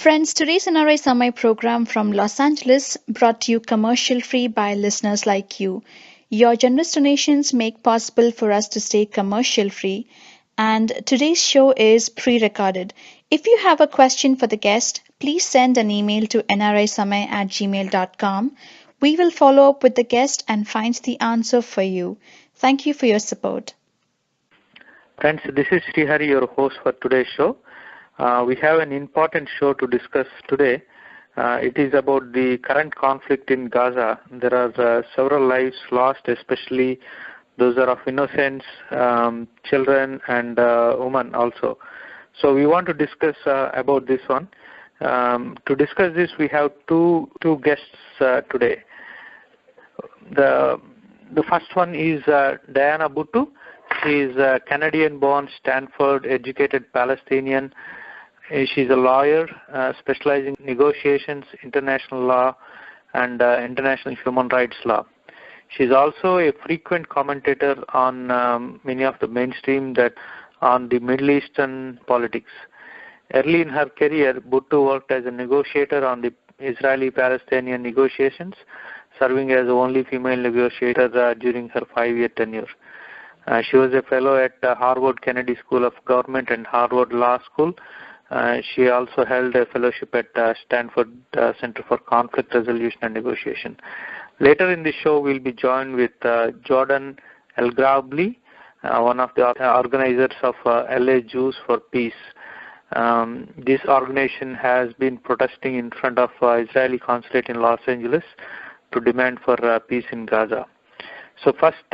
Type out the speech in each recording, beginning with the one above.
Friends, today's NRI Summit program from Los Angeles brought to you commercial free by listeners like you. Your generous donations make possible for us to stay commercial free, and today's show is pre-recorded. If you have a question for the guest, please send an email to nrisummit@gmail.com. We will follow up with the guest and find the answer for you. Thank you for your support. Friends, this is Srihari, your host for today's show. We have an important show to discuss today. It is about the current conflict in Gaza. There are several lives lost, especially those are of innocents, children and women also. So we want to discuss about this one. To discuss this, we have two guests today. The first one is Diana Buttu. She is a Canadian-born, Stanford-educated Palestinian. She's a lawyer specializing in negotiations, international law, and international human rights law. She's also a frequent commentator on many of the mainstream that on the Middle Eastern politics. Early in her career, Buttu worked as a negotiator on the Israeli-Palestinian negotiations, serving as the only female negotiator during her 5-year tenure. She was a fellow at Harvard Kennedy School of Government and Harvard Law School. She also held a fellowship at Stanford Center for Conflict Resolution and Negotiation. Later in the show, we'll be joined with Jordan Elgrably, one of the organizers of LA Jews for Peace. This organization has been protesting in front of Israeli consulate in Los Angeles to demand for peace in Gaza. So first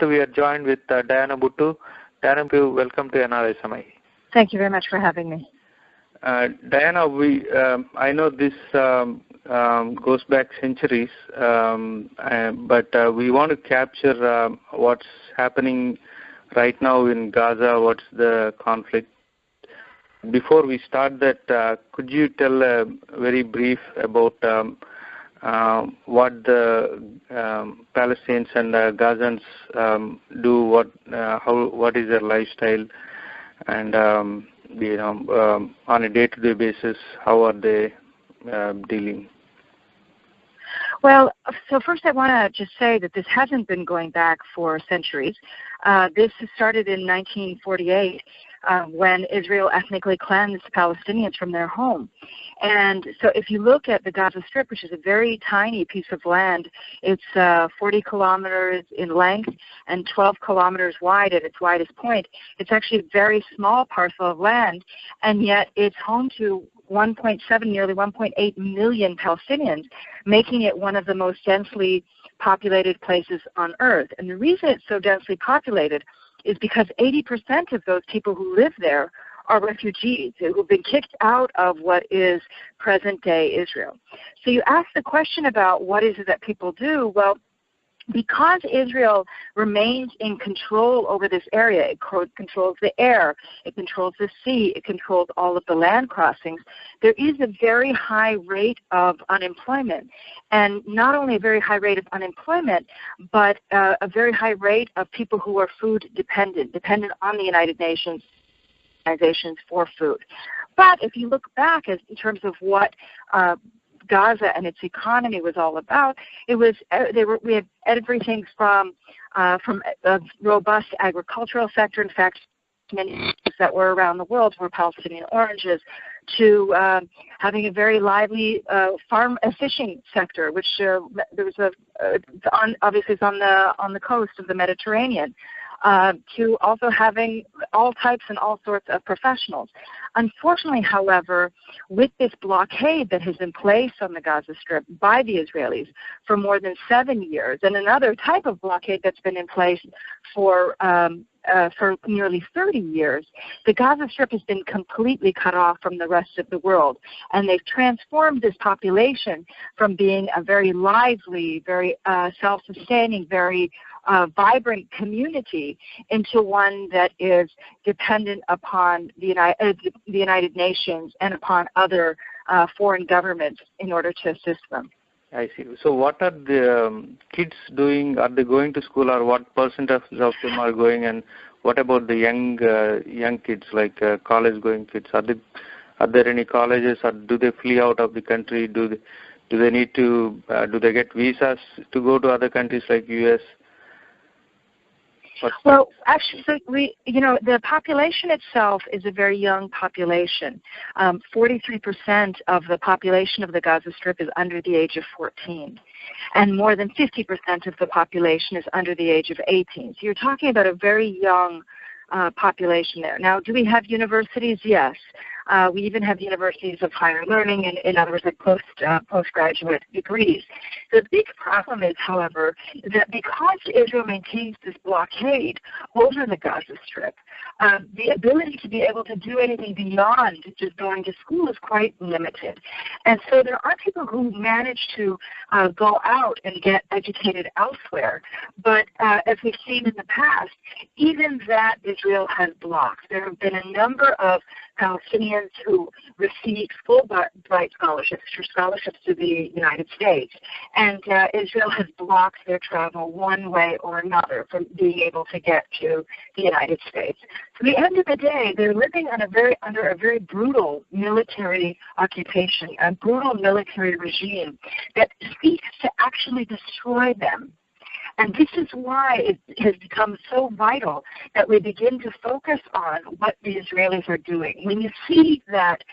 we are joined with Diana Buttu. Diana Buttu, welcome to NRI Summit. Thank you very much for having me. Diana, I know this goes back centuries, but we want to capture what's happening right now in Gaza, what's the conflict. Before we start that, could you tell very brief about what the Palestinians and Gazans do, what is their lifestyle, and on a day-to-day basis, how are they dealing? Well, so first I want to just say that this hasn't been going back for centuries. This started in 1948 when Israel ethnically cleansed Palestinians from their home. And so if you look at the Gaza Strip, which is a very tiny piece of land, it's 40 kilometers in length and 12 kilometers wide at its widest point. It's actually a very small parcel of land, and yet it's home to 1.7, nearly 1.8 million Palestinians, making it one of the most densely populated places on earth. And the reason it's so densely populated is because 80% of those people who live there are refugees who've been kicked out of what is present-day Israel. So you ask the question about what is it that people do. Well, because Israel remains in control over this area, it controls the air, it controls the sea, it controls all of the land crossings, there is a very high rate of unemployment. And not only a very high rate of unemployment, but a very high rate of people who are food dependent on the United Nations organizations for food. But if you look back in terms of what Gaza and its economy was all about, we had everything from a robust agricultural sector. In fact, many that were around the world were Palestinian oranges, to having a very lively fishing sector, which there was obviously is on the coast of the Mediterranean. To also having all types and all sorts of professionals. Unfortunately, however, with this blockade that has been placed on the Gaza Strip by the Israelis for more than 7 years, and another type of blockade that's been in place for nearly 30 years, the Gaza Strip has been completely cut off from the rest of the world. And they've transformed this population from being a very lively, very self-sustaining, very vibrant community into one that is dependent upon the United Nations and upon other foreign governments in order to assist them. I see. So what are the kids doing? Are they going to school, or what percentage of them are going? And what about the young kids, like college-going kids? Are they Are there any colleges, or do they flee out of the country? Do they need to? Do they get visas to go to other countries like U.S.? Well, actually, the population itself is a very young population. 43% of the population of the Gaza Strip is under the age of 14. And more than 50% of the population is under the age of 18. So you're talking about a very young population there. Now, do we have universities? Yes. We even have universities of higher learning, and in other words, like postgraduate degrees. The big problem is, however, that because Israel maintains this blockade over the Gaza Strip, the ability to be able to do anything beyond just going to school is quite limited. And so there are people who manage to go out and get educated elsewhere. But as we've seen in the past, even that Israel has blocked. There have been a number of Palestinians who received Fulbright scholarships to the United States. And Israel has blocked their travel one way or another from being able to get to the United States. So at the end of the day, they're living on under a very brutal military occupation, a brutal military regime that seeks to actually destroy them. And this is why it has become so vital that we begin to focus on what the Israelis are doing. When you see that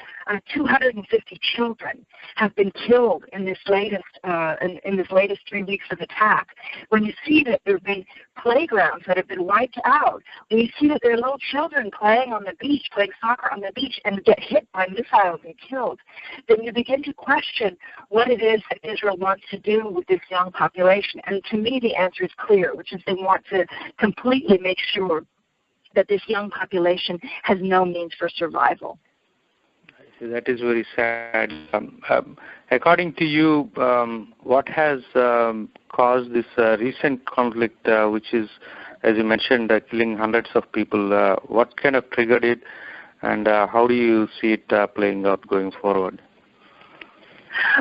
250 children have been killed in this latest 3 weeks of attack, when you see that there have been playgrounds that have been wiped out, when you see that there are little children playing on the beach, playing soccer on the beach, and get hit by missiles and killed, then you begin to question what it is that Israel wants to do with this young population. And to me, the answer is clear, which is they want to completely make sure that this young population has no means for survival. That is very sad. According to you, what has caused this recent conflict, which is, as you mentioned, killing hundreds of people? What kind of triggered it, and how do you see it playing out going forward?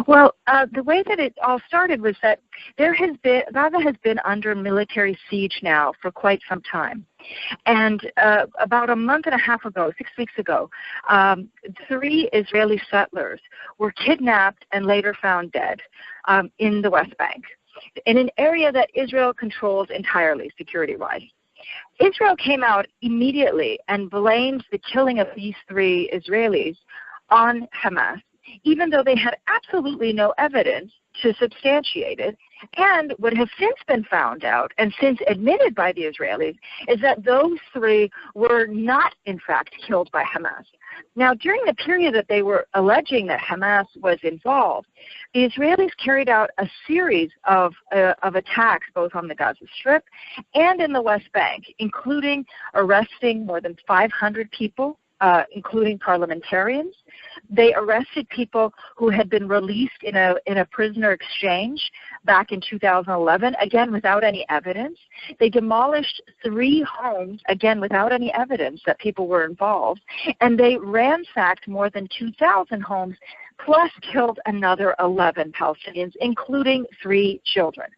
Well, the way that it all started was that Gaza has been under military siege now for quite some time. And about a month and a half ago, 6 weeks ago, 3 Israeli settlers were kidnapped and later found dead in the West Bank, in an area that Israel controls entirely, security-wise. Israel came out immediately and blamed the killing of these 3 Israelis on Hamas, even though they had absolutely no evidence to substantiate it. And what has since been found out, and since admitted by the Israelis, is that those 3 were not, in fact, killed by Hamas. Now, during the period that they were alleging that Hamas was involved, the Israelis carried out a series of attacks both on the Gaza Strip and in the West Bank, including arresting more than 500 people, including parliamentarians. They arrested people who had been released in a prisoner exchange back in 2011, again without any evidence. They demolished 3 homes, again without any evidence that people were involved, and they ransacked more than 2,000 homes, plus killed another 11 Palestinians, including 3 children.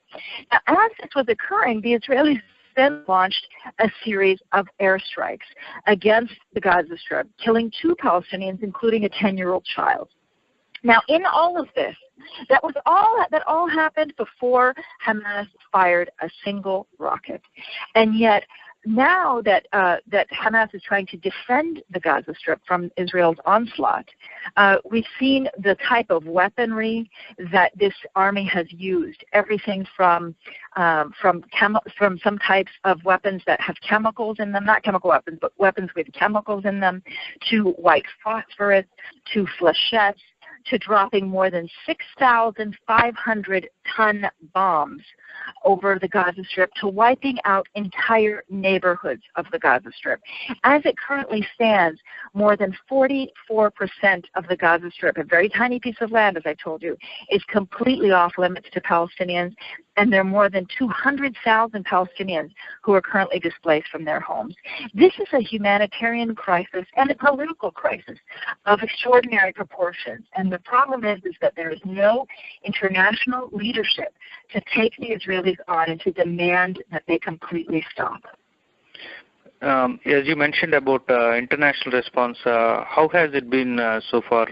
Now, as this was occurring, the Israelis then launched a series of airstrikes against the Gaza Strip, killing 2 Palestinians, including a 10-year-old child. Now, in all of this, that all happened before Hamas fired a single rocket. And yet, now that Hamas is trying to defend the Gaza Strip from Israel's onslaught, we've seen the type of weaponry that this army has used. Everything from some types of weapons that have chemicals in them, not chemical weapons, but weapons with chemicals in them, to white phosphorus, to flechettes, to dropping more than 6,500 ton bombs over the Gaza Strip, to wiping out entire neighborhoods of the Gaza Strip. As it currently stands, more than 44% of the Gaza Strip, a very tiny piece of land, as I told you, is completely off limits to Palestinians, and there are more than 200,000 Palestinians who are currently displaced from their homes. This is a humanitarian crisis and a political crisis of extraordinary proportions. And the problem is that there is no international leadership to take the Israelis on and to demand that they completely stop. as you mentioned about international response, how has it been so far?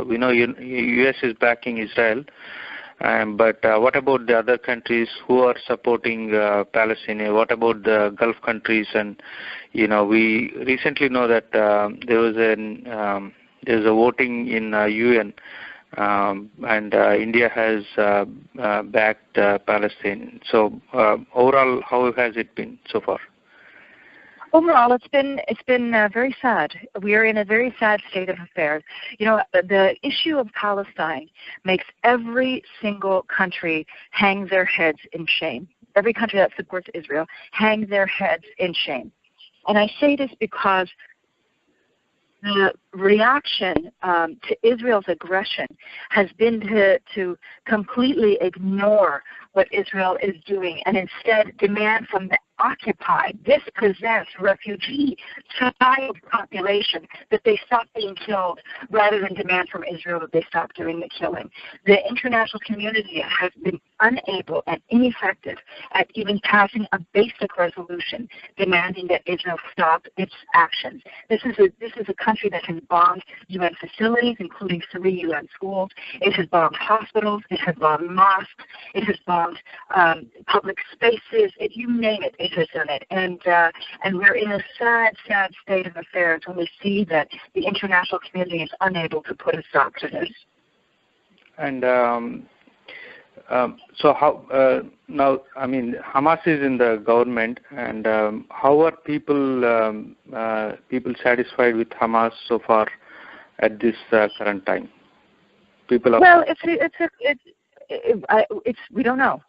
We know U.S. is backing Israel, but what about the other countries who are supporting Palestine? What about the Gulf countries? And we recently know that there's a voting in UN, and India has backed Palestine. So overall, how has it been so far? Overall, it's been very sad. We are in a very sad state of affairs. The issue of Palestine makes every single country hang their heads in shame. Every country that supports Israel hang their heads in shame. And I say this because the reaction to Israel's aggression has been to completely ignore what Israel is doing and instead demand from the occupied, dispossessed refugee child population that they stop being killed rather than demand from Israel that they stop doing the killing. The international community has been unable and ineffective at even passing a basic resolution demanding that Israel stop its actions. This is a country that has bombed UN facilities, including 3 UN schools. It has bombed hospitals. It has bombed mosques. It has bombed public spaces. You name it, it has done it. And we're in a sad, sad state of affairs when we see that the international community is unable to put a stop to this. And so how now? I mean, Hamas is in the government, and how are people satisfied with Hamas so far at this current time? Well, we don't know.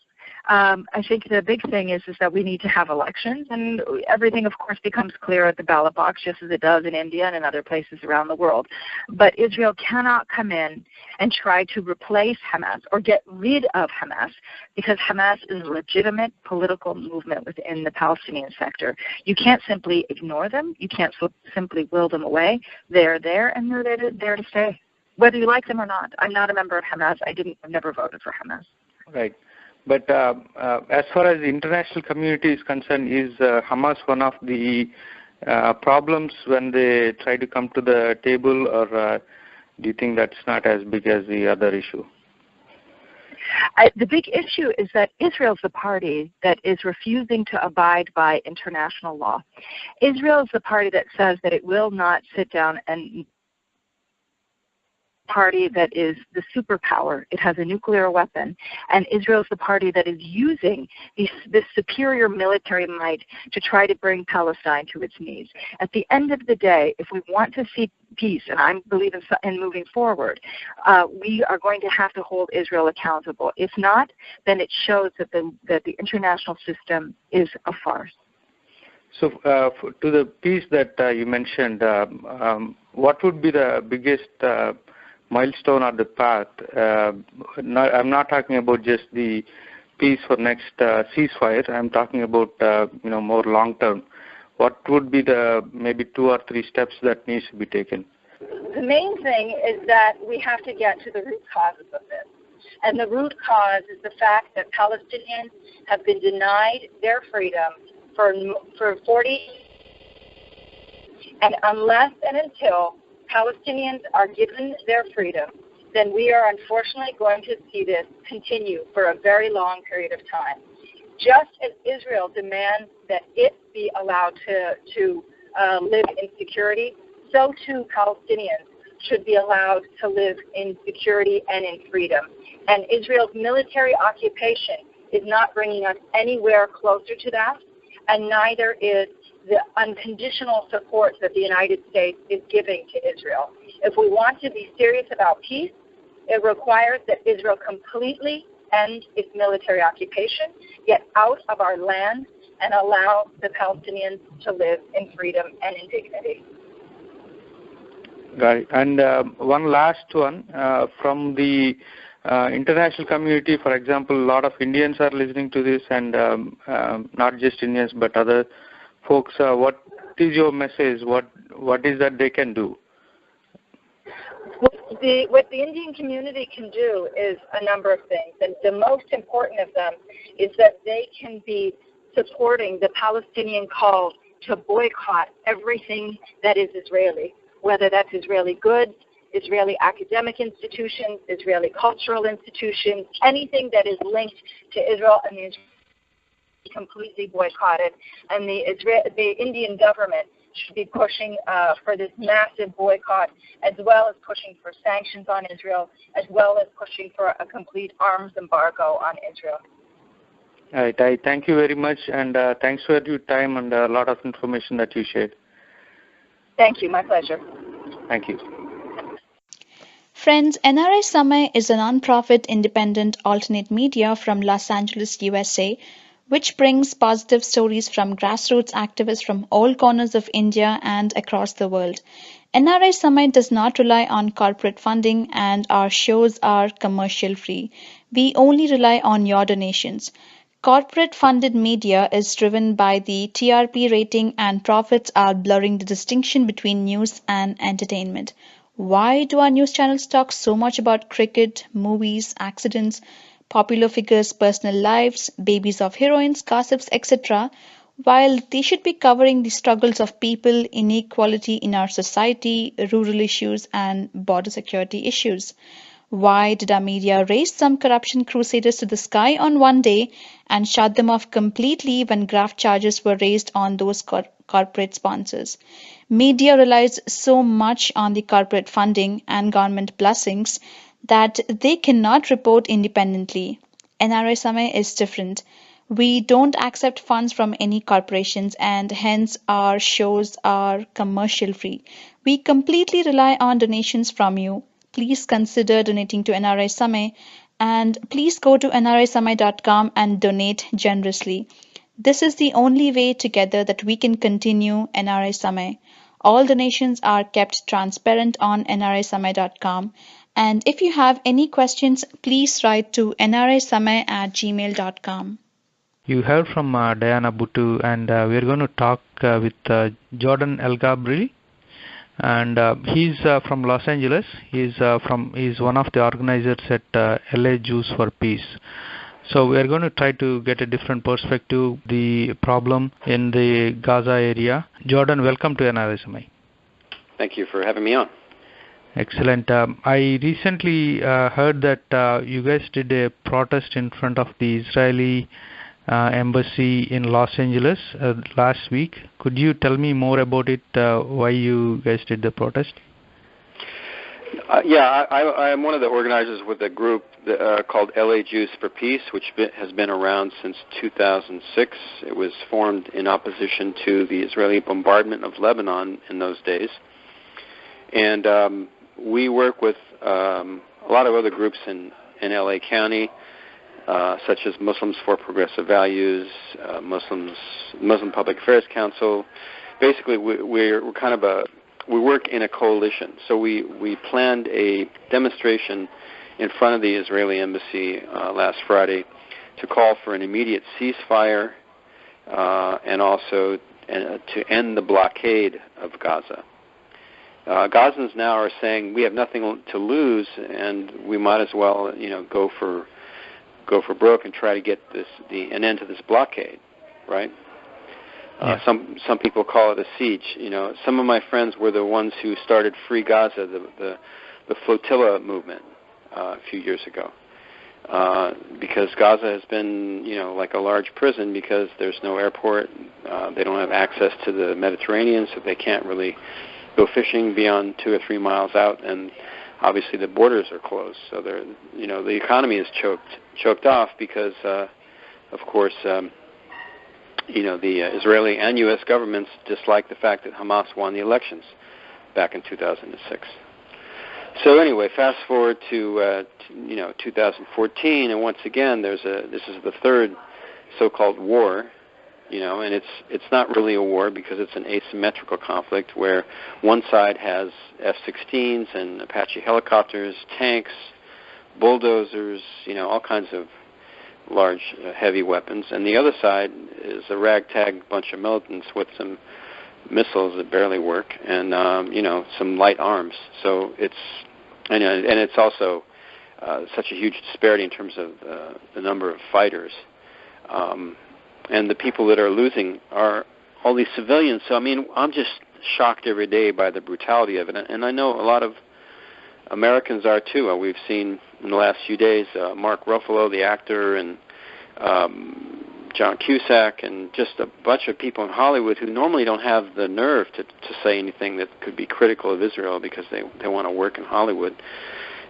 I think the big thing is that we need to have elections, and everything, of course, becomes clear at the ballot box, just as it does in India and in other places around the world. But Israel cannot come in and try to replace Hamas or get rid of Hamas, because Hamas is a legitimate political movement within the Palestinian sector. You can't simply ignore them. You can't simply will them away. They're there, and they're there to stay, whether you like them or not. I'm not a member of Hamas. I've never voted for Hamas. Right. But as far as the international community is concerned, is Hamas one of the problems when they try to come to the table, or do you think that's not as big as the other issue? The big issue is that Israel's the party that is refusing to abide by international law. Israel is the party that says that it will not sit down and party that is the superpower. It has a nuclear weapon, and Israel is the party that is using this superior military might to try to bring Palestine to its knees. At the end of the day, if we want to see peace, and I believe in moving forward, we are going to have to hold Israel accountable. If not, then it shows that the international system is a farce. So to the piece that you mentioned, what would be the biggest milestone or the path? I'm not talking about just the peace for next ceasefire. I'm talking about more long term. What would be the maybe 2 or 3 steps that needs to be taken? The main thing is that we have to get to the root causes of this. And the root cause is the fact that Palestinians have been denied their freedom for 40 years. And unless and until Palestinians are given their freedom, then we are unfortunately going to see this continue for a very long period of time. Just as Israel demands that it be allowed to live in security, so too Palestinians should be allowed to live in security and in freedom. And Israel's military occupation is not bringing us anywhere closer to that, and neither is the unconditional support that the United States is giving to Israel. If we want to be serious about peace, it requires that Israel completely end its military occupation, get out of our land, and allow the Palestinians to live in freedom and in dignity. Right. And one last one, from the international community, for example, a lot of Indians are listening to this, and not just Indians but other folks. What is your message? What is that they can do? What the Indian community can do is a number of things, and the most important of them is that they can be supporting the Palestinian call to boycott everything that is Israeli, whether that's Israeli goods, Israeli academic institutions, Israeli cultural institutions, anything that is linked to Israel and the Israeli completely boycotted. And the Indian government should be pushing for this massive boycott, as well as pushing for sanctions on Israel, as well as pushing for a complete arms embargo on Israel. All right. I thank you very much, and thanks for your time and a lot of information that you shared. Thank you. My pleasure. Thank you. Friends, NRI Samay is a non-profit independent alternate media from Los Angeles, USA, which brings positive stories from grassroots activists from all corners of India and across the world. NRI Samay does not rely on corporate funding, and our shows are commercial free. We only rely on your donations. Corporate funded media is driven by the TRP rating, and profits are blurring the distinction between news and entertainment. Why do our news channels talk so much about cricket, movies, accidents, popular figures' personal lives, babies of heroines, gossips, etc., while they should be covering the struggles of people, inequality in our society, rural issues, and border security issues? Why did our media raise some corruption crusaders to the sky on one day and shut them off completely when graft charges were raised on those corporate sponsors? Media relies so much on the corporate funding and government blessings that they cannot report independently. NRI Samay is different. We don't accept funds from any corporations, and hence our shows are commercial free. We completely rely on donations from you. Please consider donating to NRI Samay, and please go to nrisamay.com and donate generously. This is the only way together that we can continue NRI Samay. All donations are kept transparent on nrisamay.com. And if you have any questions, please write to nrisamay@gmail.com. You heard from Diana Buttu, and we're going to talk with Jordan Elgrably. And he's from Los Angeles. He's one of the organizers at LA Jews for Peace. So we are going to try to get a different perspective, the problem in the Gaza area. Jordan, welcome to NRI Samay. Thank you for having me on. Excellent. I recently heard that you guys did a protest in front of the Israeli embassy in Los Angeles last week. Could you tell me more about it, why you guys did the protest? I am one of the organizers with a group called LA Jews for Peace, which has been around since 2006. It was formed in opposition to the Israeli bombardment of Lebanon in those days. And we work with a lot of other groups in LA County, such as Muslims for Progressive Values, Muslim Public Affairs Council. Basically, we're kind of we work in a coalition. So we planned a demonstration in front of the Israeli embassy last Friday to call for an immediate ceasefire and also to end the blockade of Gaza. Gazans now are saying we have nothing to lose, and we might as well, go for broke and try to get an end to this blockade, right? Yeah. Some people call it a siege. Some of my friends were the ones who started Free Gaza, the flotilla movement a few years ago, because Gaza has been, like a large prison because there's no airport. They don't have access to the Mediterranean, so they can't really go fishing beyond 2 or 3 miles out, and obviously the borders are closed. So the economy is choked off because, of course, the Israeli and U.S. governments dislike the fact that Hamas won the elections back in 2006. So anyway, fast forward to 2014, and once again, this is the third so-called war, and it's not really a war because it's an asymmetrical conflict where one side has F-16s and Apache helicopters, tanks, bulldozers, all kinds of large, heavy weapons, and the other side is a ragtag bunch of militants with some missiles that barely work and some light arms. So it's also such a huge disparity in terms of the number of fighters, and the people that are losing are all these civilians. So I mean, I'm just shocked every day by the brutality of it, and I know a lot of Americans are too. We've seen in the last few days Mark Ruffalo, the actor, and John Cusack, and just a bunch of people in Hollywood who normally don't have the nerve to say anything that could be critical of Israel because they want to work in Hollywood.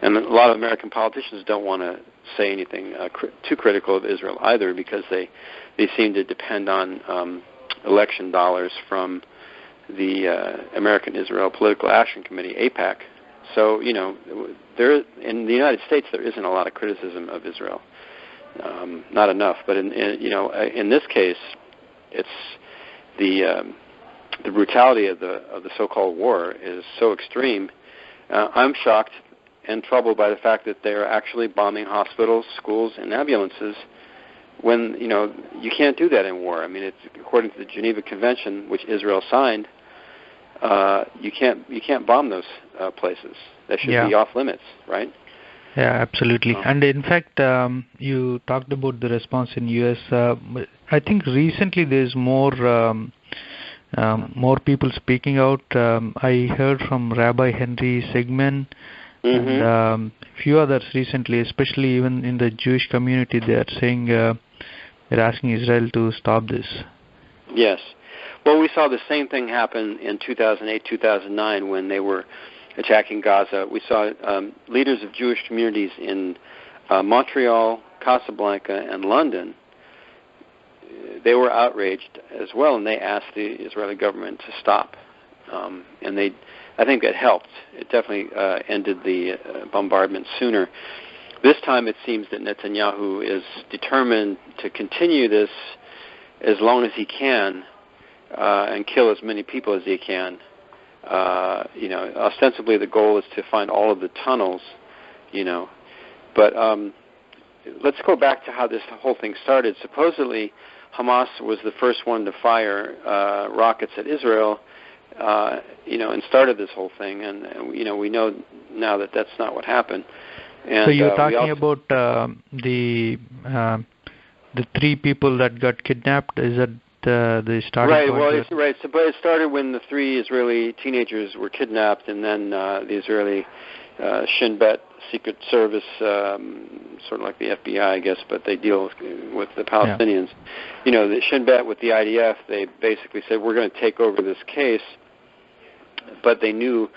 And a lot of American politicians don't want to say anything too critical of Israel either because they seem to depend on election dollars from the American Israel Political Action Committee, AIPAC. So, you know, there in the United States there isn't a lot of criticism of Israel. Not enough, but in this case, it's the brutality of the so-called war is so extreme. I'm shocked and troubled by the fact that they're actually bombing hospitals, schools, and ambulances when you can't do that in war. I mean, it's according to the Geneva Convention, which Israel signed. You can't bomb those places. They should be off limits, right? Yeah, absolutely. And in fact, you talked about the response in U.S. I think recently there's more people speaking out. I heard from Rabbi Henry Sigman and a few others recently, especially even in the Jewish community. They are saying they're asking Israel to stop this. Yes. Well, we saw the same thing happen in 2008, 2009 when they were attacking Gaza. We saw leaders of Jewish communities in Montreal, Casablanca, and London. They were outraged as well, and they asked the Israeli government to stop. And I think that helped. It definitely ended the bombardment sooner. This time it seems that Netanyahu is determined to continue this as long as he can and kill as many people as he can. Ostensibly the goal is to find all of the tunnels, But let's go back to how this whole thing started. Supposedly, Hamas was the first one to fire rockets at Israel, and started this whole thing. And we know now that that's not what happened. And, so you're talking about the 3 people that got kidnapped? Is that the starting right, point? Well, right. So, but it started when the 3 Israeli teenagers were kidnapped, and then the Israeli Shin Bet Secret Service, sort of like the FBI, I guess, but they deal with the Palestinians. Yeah. The Shin Bet with the IDF, they basically said, we're going to take over this case, but they knew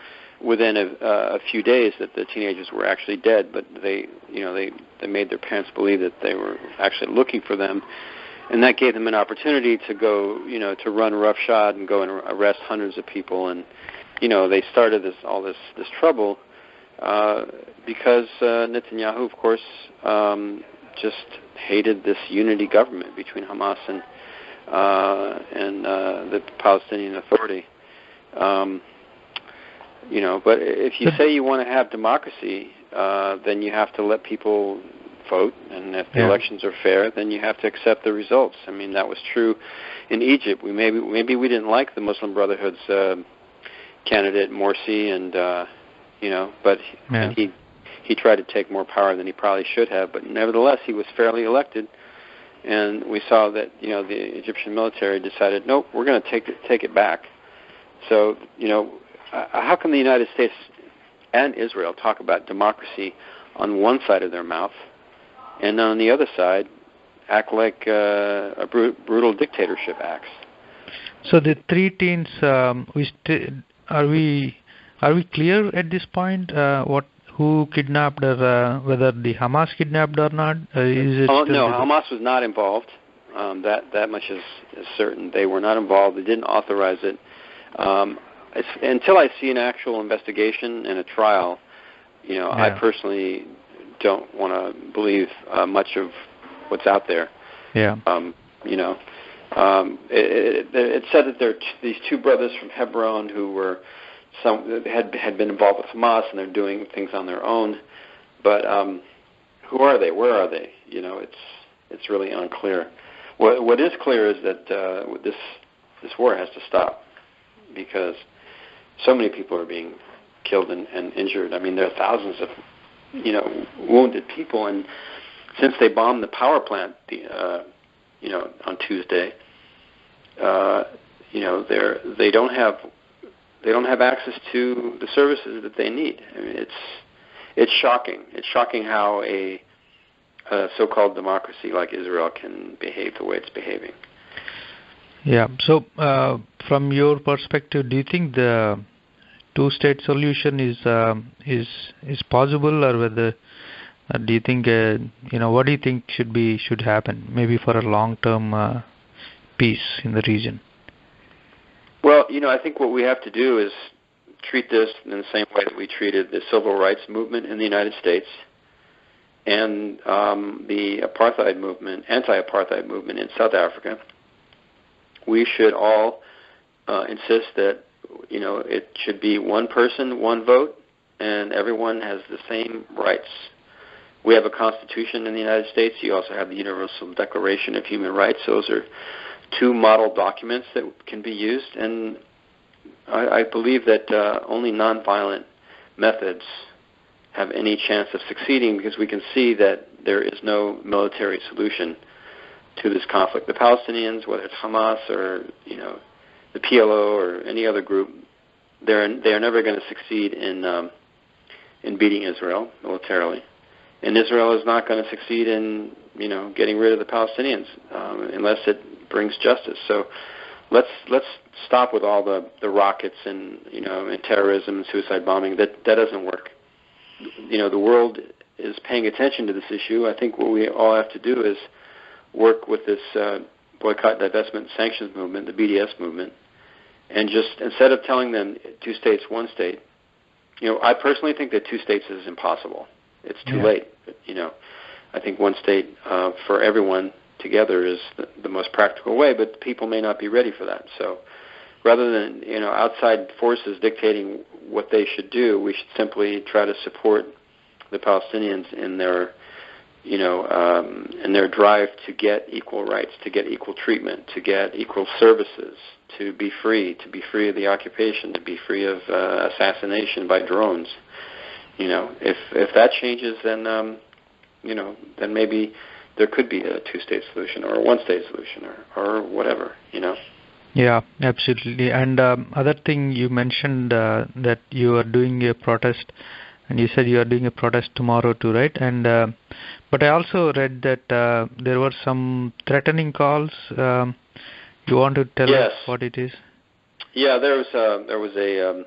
within a few days that the teenagers were actually dead, but they made their parents believe that they were actually looking for them. And that gave them an opportunity to go, to run roughshod and go and arrest hundreds of people. And, they started all this trouble because Netanyahu, of course, just hated this unity government between Hamas and the Palestinian Authority. But if you say you want to have democracy, then you have to let people vote, and if the elections are fair, then you have to accept the results. I mean, that was true in Egypt. Maybe we didn't like the Muslim Brotherhood's candidate Morsi, and but and he tried to take more power than he probably should have. But nevertheless, he was fairly elected, and we saw that the Egyptian military decided, nope, we're going to take it back. So how come the United States and Israel talk about democracy on one side of their mouth, and on the other side act like a brutal dictatorship acts? So the 3 teens, are we clear at this point who kidnapped or whether the Hamas kidnapped or not? No, Hamas was not involved. That much is certain. They were not involved. They didn't authorize it. Until I see an actual investigation and a trial, I personally don't want to believe much of what's out there. Yeah. It said that there are these 2 brothers from Hebron who were had been involved with Hamas, and they're doing things on their own. But who are they? Where are they? It's really unclear. What is clear is that this war has to stop, because so many people are being killed and injured. I mean, there are thousands of wounded people, and since they bombed the power plant on Tuesday, they don't have access to the services that they need. I mean, it's shocking. It's shocking how a so-called democracy like Israel can behave the way it's behaving. Yeah. So, from your perspective, do you think the two-state solution is possible, or whether do you think what do you think should happen, maybe for a long-term peace in the region? Well, I think what we have to do is treat this in the same way that we treated the civil rights movement in the United States and the anti-apartheid movement in South Africa. We should all insist that it should be one person, one vote, and everyone has the same rights. We have a Constitution in the United States. You also have the Universal Declaration of Human Rights. Those are two model documents that can be used, and I believe that only nonviolent methods have any chance of succeeding, because we can see that there is no military solution to this conflict. The Palestinians, whether it's Hamas or the PLO or any other group, they are never going to succeed in beating Israel militarily, and Israel is not going to succeed in getting rid of the Palestinians unless it brings justice. So let's stop with all the rockets and and terrorism and suicide bombing. That doesn't work. The world is paying attention to this issue. I think what we all have to do is work with this boycott, divestment, sanctions movement, the BDS movement, and just instead of telling them 2 states, 1 state, I personally think that 2 states is impossible. It's too late. I think 1 state for everyone together is the most practical way, but people may not be ready for that. So rather than outside forces dictating what they should do, we should simply try to support the Palestinians in their drive to get equal rights, to get equal treatment, to get equal services, to be free of the occupation, to be free of assassination by drones. If that changes, then then maybe there could be a 2-state solution or a 1-state solution or whatever. Yeah, absolutely. And other thing you mentioned that you are doing a protest, and you said you are doing a protest tomorrow too, right? And but I also read that there were some threatening calls. You want to tell us what it is? Yeah, there was a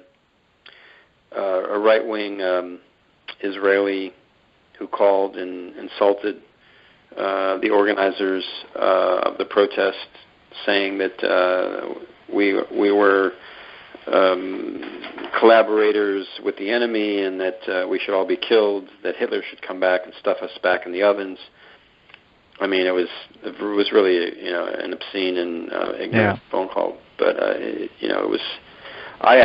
right-wing Israeli who called and insulted the organizers of the protest, saying that we were collaborators with the enemy and that we should all be killed, that Hitler should come back and stuff us back in the ovens. I mean, it was really an obscene and ignorant phone call. But it was. I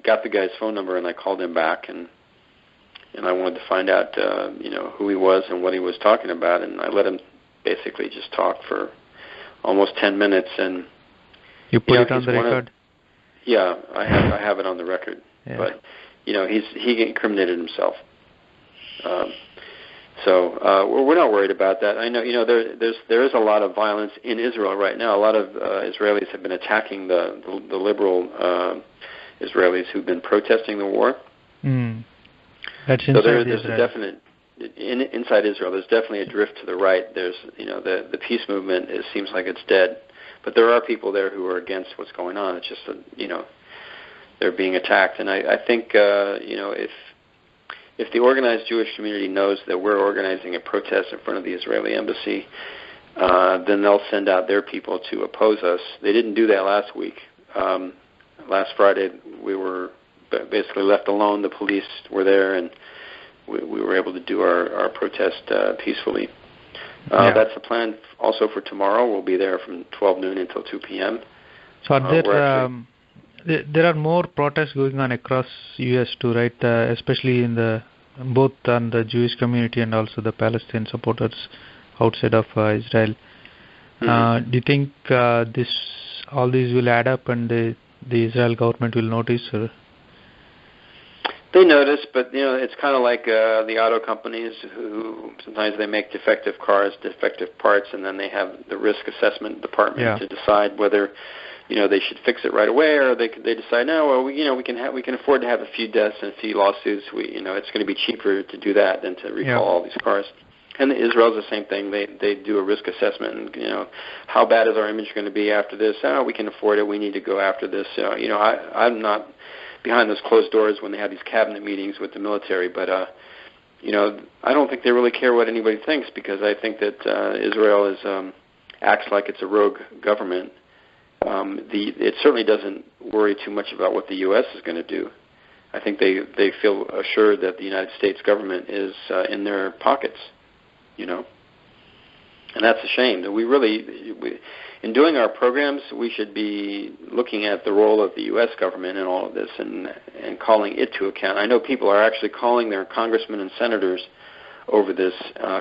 got the guy's phone number and I called him back and I wanted to find out who he was and what he was talking about, and I let him basically just talk for almost 10 minutes. And you put it on the record? Yeah, I have it on the record. Yeah. But he incriminated himself. So we're not worried about that. I know there is a lot of violence in Israel right now. A lot of Israelis have been attacking the liberal Israelis who've been protesting the war. That's inside there's Israel. A definite inside Israel. There's definitely a drift to the right. There's the peace movement. It seems like it's dead, but there are people there who are against what's going on. It's just that they're being attacked, and I think if the organized Jewish community knows that we're organizing a protest in front of the Israeli embassy, then they'll send out their people to oppose us. They didn't do that last week. Last Friday, we were basically left alone. The police were there, and we were able to do our protest peacefully. That's the plan also for tomorrow. We'll be there from 12 noon until 2 p.m. So there are more protests going on across U.S. too, right? Especially in both on the Jewish community and also the Palestinian supporters outside of Israel. Do you think all these will add up and the Israel government will notice? Or? They notice, but it's kind of like the auto companies who sometimes they make defective cars, defective parts, and then they have the risk assessment department to decide whether they should fix it right away, or they decide, no, well, we can afford to have a few deaths and a few lawsuits. It's going to be cheaper to do that than to recall all these cars. And Israel's the same thing. They do a risk assessment. And, how bad is our image going to be after this? Oh, we can afford it. We need to go after this. I'm not behind those closed doors when they have these cabinet meetings with the military, but I don't think they really care what anybody thinks, because I think that Israel acts like it's a rogue government. It certainly doesn't worry too much about what the U.S. is going to do. I think they feel assured that the United States government is in their pockets, and that's a shame. That in doing our programs, we should be looking at the role of the U.S. government in all of this and calling it to account. I know people are actually calling their congressmen and senators over this,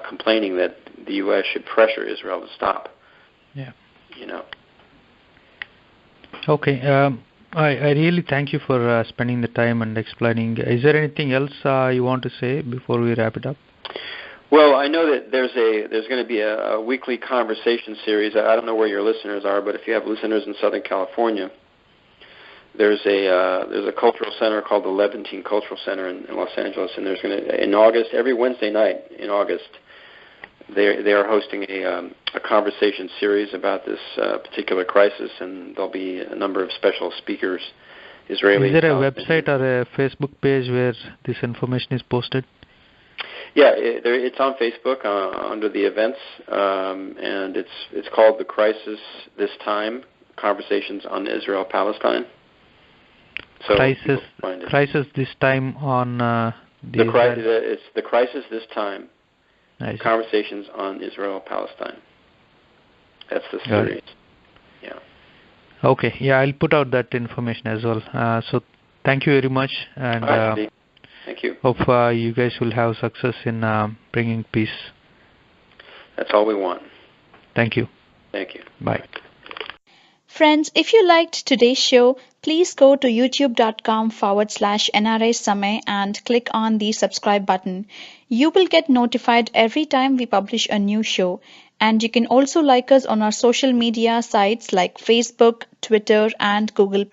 complaining that the U.S. should pressure Israel to stop. Yeah. Okay. I really thank you for spending the time and explaining. Is there anything else you want to say before we wrap it up? Well, I know that there's going to be a weekly conversation series. I don't know where your listeners are, but if you have listeners in Southern California, there's a cultural center called the Levantine Cultural Center in Los Angeles, and there's going to, in August, every Wednesday night in August, they are hosting a conversation series about this particular crisis, and there'll be a number of special speakers, Israelis. Is there a website or a Facebook page where this information is posted? Yeah, it's on Facebook under the events, and it's called The Crisis This Time, Conversations on Israel-Palestine. So crisis this time on it's The Crisis This Time, Conversations on Israel-Palestine. That's the series. Yeah. Okay. Yeah, I'll put out that information as well. So thank you very much, and thank you. Hope you guys will have success in bringing peace. That's all we want. Thank you. Thank you. Bye. Friends, if you liked today's show, please go to youtube.com/NRI Samay and click on the subscribe button. You will get notified every time we publish a new show. And you can also like us on our social media sites like Facebook, Twitter, and Google+.